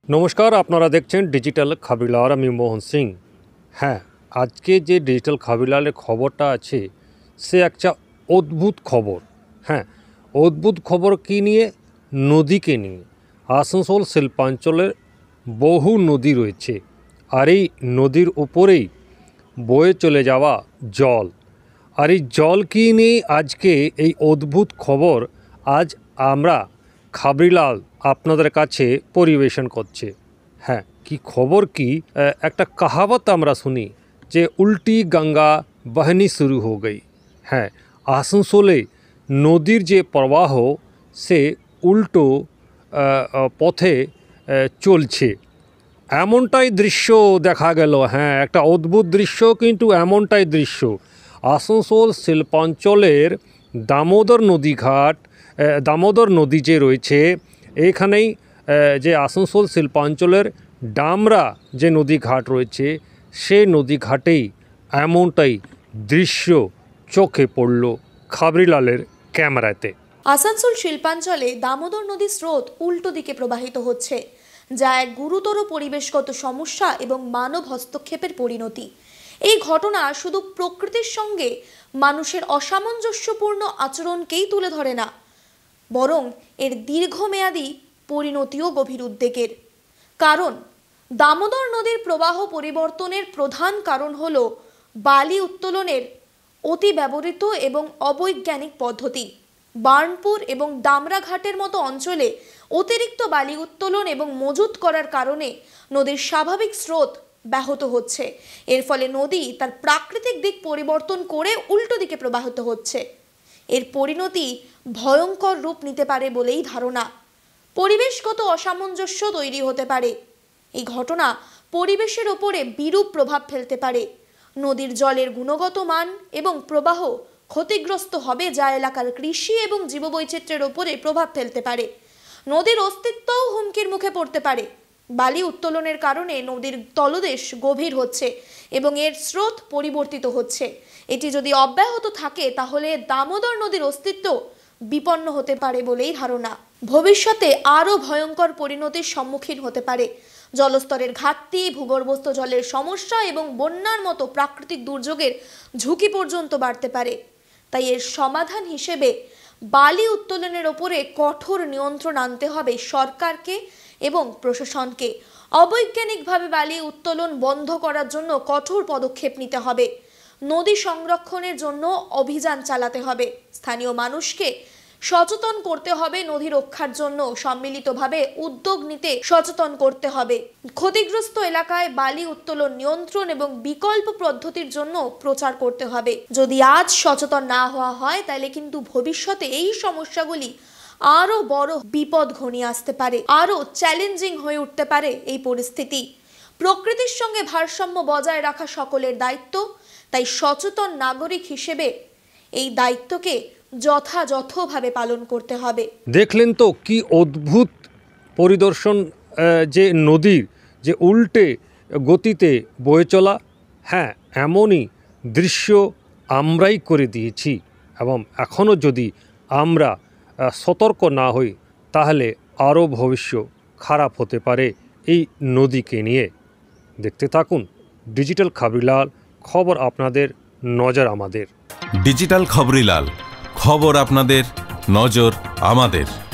নমস্কার, আপনারা দেখছেন ডিজিটাল খাবিলার। আমি মোহন সিং। হ্যাঁ, আজকে যে ডিজিটাল খাবিলারের খবরটা আছে সে একটা অদ্ভুত খবর। হ্যাঁ, অদ্ভুত খবর কী নিয়ে? নদীকে নিয়ে। আসানসোল শিল্পাঞ্চলের বহু নদী রয়েছে, আর এই নদীর উপরেই বয়ে চলে যাওয়া জল। আর এই জল কী নিয়ে আজকে এই অদ্ভুত খবর আজ আমরা খাবরিলাল আপনাদের কাছে পরিবেশন করছে। হ্যাঁ, কি খবর কি? একটা কাহাবত আমরা শুনি যে উল্টি গঙ্গা বহনি শুরু হয়ে গই। হ্যাঁ, আসানসোলে নদীর যে প্রবাহ সে উল্টো পথে চলছে, এমনটাই দৃশ্য দেখা গেল। হ্যাঁ, একটা অদ্ভুত দৃশ্য, কিন্তু এমনটাই দৃশ্য। আসানসোল শিল্পাঞ্চলের দামোদর নদী যে রয়েছে, এইখানেই যে আসানসোল শিল্পাঞ্চলের ডামরা যে নদীঘাট রয়েছে, সে নদীঘাটেই এমনটাই দৃশ্য চোখে পড়ল খাবরিলালের ক্যামেরাতে। আসানসোল শিল্পাঞ্চলে দামোদর নদীর স্রোত উল্টো দিকে প্রবাহিত হচ্ছে, যা এক গুরুতর পরিবেশগত সমস্যা এবং মানব হস্তক্ষেপের পরিণতি। এই ঘটনা শুধু প্রকৃতির সঙ্গে মানুষের অসামঞ্জস্যপূর্ণ আচরণকেই তুলে ধরে না, বরং এর দীর্ঘমেয়াদী পরিণতিও গভীর উদ্বেগের। কারণ দামোদর নদীর প্রবাহ পরিবর্তনের প্রধান কারণ হল বালি উত্তোলনের অতি ব্যবহৃত এবং অবৈজ্ঞানিক পদ্ধতি। বার্নপুর এবং দামরা ঘাটের মতো অঞ্চলে অতিরিক্ত বালি উত্তোলন এবং মজুত করার কারণে নদীর স্বাভাবিক স্রোত ব্যাহত হচ্ছে। এর ফলে নদী তার প্রাকৃতিক দিক পরিবর্তন করে উল্টো দিকে প্রবাহিত হচ্ছে। এর পরিণতি ভয়ঙ্কর রূপ নিতে পারে বলেই ধারণা। পরিবেশগত অসামঞ্জস্য তৈরি হতে পারে। এই ঘটনা পরিবেশের ওপরে বিরূপ প্রভাব ফেলতে পারে। নদীর জলের গুণগত মান এবং প্রবাহ ক্ষতিগ্রস্ত হবে, যা এলাকার কৃষি এবং জীববৈচিত্র্যের ওপরে প্রভাব ফেলতে পারে। নদীর অস্তিত্বও হুমকির মুখে পড়তে পারে। বালি উত্তোলনের কারণে নদীর তলদেশ গভীর হচ্ছে এবং এর স্রোত পরিবর্তিত হচ্ছে। এটি যদি অব্যাহত থাকে তাহলে দামোদর নদীর অস্তিত্ব বিপন্ন হতে পারে বলেই ধারণা। ভবিষ্যতে আরও ভয়ঙ্কর পরিণতির সম্মুখীন হতে পারে। জলস্তরের ঘাটতি, ভূগর্ভস্থ জলের সমস্যা এবং বন্যার মতো প্রাকৃতিক দুর্যোগের ঝুঁকি পর্যন্ত বাড়তে পারে। তাই এর সমাধান হিসেবে বালি উত্তোলনের ওপরে কঠোর নিয়ন্ত্রণ আনতে হবে সরকারকে এবং প্রশাসনকে। অবৈজ্ঞানিকভাবে বালি উত্তোলন বন্ধ করার জন্য কঠোর পদক্ষেপ নিতে হবে। নদী সংরক্ষণের জন্য অভিযান চালাতে হবে। স্থানীয় মানুষকে সচেতন করতে হবে। নদী রক্ষার জন্য সম্মিলিতভাবে উদ্যোগ নিতে সচেতন করতে হবে। ক্ষতিগ্রস্ত এলাকায় বালি উত্তোলন নিয়ন্ত্রণ এবং বিকল্প পদ্ধতির জন্য প্রচার করতে হবে। যদি আজ সচেতন না হওয়া হয় তাহলে কিন্তু ভবিষ্যতে এই সমস্যাগুলি আরো বড় বিপদ ঘনিয়ে আসতে পারে, আরো চ্যালেঞ্জিং হয়ে উঠতে পারে এই পরিস্থিতি। প্রকৃতির সঙ্গে ভারসাম্য বজায় রাখা সকলের দায়িত্ব। তাই সচেতন নাগরিক হিসেবে এই দায়িত্বকে যথাযথভাবে পালন করতে হবে। দেখলেন তো কি অদ্ভুত পরিদর্শন, যে নদীর যে উল্টে গতিতে বয়ে চলা। হ্যাঁ, এমনই দৃশ্য আমরাই করে দিয়েছি, এবং এখনও যদি আমরা সতর্ক না হই তাহলে আরও ভবিষ্যৎ খারাপ হতে পারে এই নদীকে নিয়ে। দেখতে থাকুন ডিজিটাল খাবরিলাল। খবর আপনাদের, নজর আমাদের। ডিজিটাল খবরিলাল, খবর আপনাদের, নজর আমাদের।